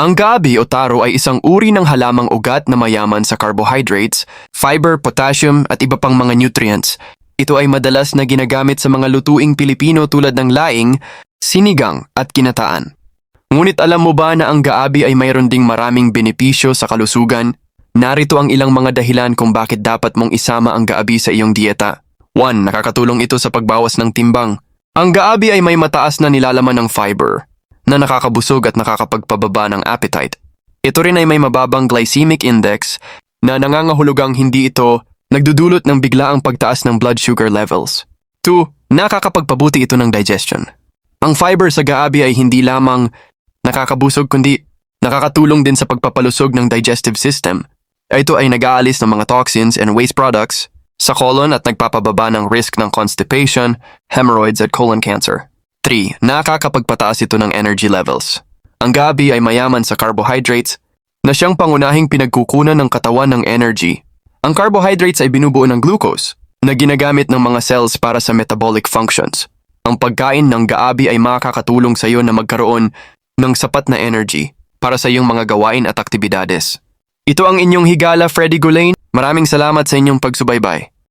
Ang gabi o taro ay isang uri ng halamang ugat na mayaman sa carbohydrates, fiber, potassium at iba pang mga nutrients. Ito ay madalas na ginagamit sa mga lutuing Pilipino tulad ng laing, sinigang at kinataan. Ngunit alam mo ba na ang gaabi ay mayroon ding maraming benepisyo sa kalusugan? Narito ang ilang mga dahilan kung bakit dapat mong isama ang gaabi sa iyong dieta. 1. Nakakatulong ito sa pagbawas ng timbang. Ang gaabi ay may mataas na nilalaman ng fiber na nakakabusog at nakakapagpababa ng appetite. Ito rin ay may mababang glycemic index na nangangahulugang hindi ito nagdudulot ng biglaang pagtaas ng blood sugar levels. 2. Nakakapagpabuti ito ng digestion. Ang fiber sa gaabi ay hindi lamang nakakabusog kundi nakakatulong din sa pagpapalusog ng digestive system. Ito ay nag-aalis ng mga toxins and waste products sa colon at nagpapababa ng risk ng constipation, hemorrhoids at colon cancer. 3. Nakakapagpataas ito ng energy levels. Ang gabi ay mayaman sa carbohydrates na siyang pangunahing pinagkukunan ng katawan ng energy. Ang carbohydrates ay binubuo ng glucose na ginagamit ng mga cells para sa metabolic functions. Ang pagkain ng gaabi ay makakatulong sa iyo na magkaroon ng sapat na energy para sa iyong mga gawain at aktibidades. Ito ang inyong higala, Freddy Gulain. Maraming salamat sa inyong pagsubaybay.